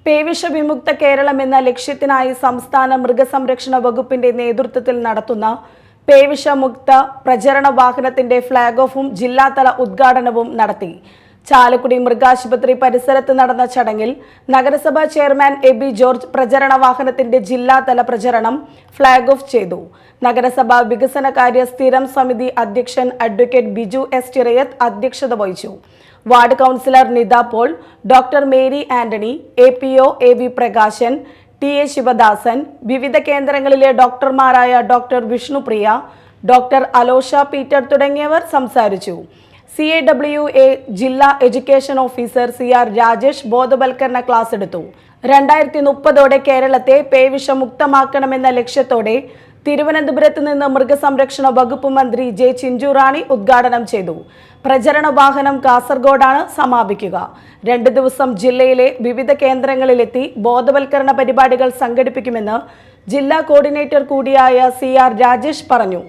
പേവിഷവിമുക്ത കേരളം എന്ന ലക്ഷ്യത്തിനായി സംസ്ഥാന മൃഗസംരക്ഷണ വകുപ്പിന്റെ നേതൃത്വത്തിൽ നടത്തുന്ന പേവിഷമുക്ത പ്രചരണ വാഹനത്തിന്റെ ഫ്ളാഗ് ഓഫും ജില്ലാതല ഉദ്ഘാടനവും നടത്തി. ചാലക്കുടി മൃഗാശുപത്രി പരിസരത്ത് നടന്ന ചടങ്ങിൽ നഗരസഭാ ചെയർമാൻ എബി ജോർജ് പ്രചരണ വാഹനത്തിന്റെ ജില്ലാതല പ്രചരണം ഫ്ളാഗ് ഓഫ് ചെയ്തു. നഗരസഭാ വികസനകാര്യ സ്ഥിരം സമിതി അധ്യക്ഷൻ അഡ്വക്കേറ്റ് ബിജു എസ് ചിറയത്ത് അധ്യക്ഷത വഹിച്ചു. Ward councillor Nitha Paul, doctor Mary Antony, APO AV Prakashan, TA Sivadasan, വിവിധ കേന്ദ്രങ്ങളിലെ ഡോക്ടർമാരായ doctor Vishnupriya, doctor Alosha Peter തുടങ്ങിയവർ സംസാരിച്ചു. CAWA ജില്ലാ എഡ്യൂക്കേഷൻ ഓഫീസർ CR രാജേഷ് ബോധവൽക്കരണ ക്ലാസ് എടുത്തു. 2030 കേരളത്തെ പേവിഷമുക്തമാക്കണമെന്ന ലക്ഷ്യത്തോടെ തിരുവനന്തപുരത്ത് നിന്ന് മൃഗസംരക്ഷണ വകുപ്പ് മന്ത്രി ജെ ചിഞ്ചുറാണി ഉദ്ഘാടനം ചെയ്തു. പ്രചരണ വാഹനം കാസർഗോഡാണ് സമാപിക്കുക. 2 ദിവസം ജില്ലയിലെ വിവിധ കേന്ദ്രങ്ങളിലെത്തി ബോധവൽക്കരണ പരിപാടികൾ സംഘടിപ്പിക്കുമെന്ന് ജില്ലാ കോർഡിനേറ്റർ കൂടിയായ CR രാജേഷ് പറഞ്ഞു.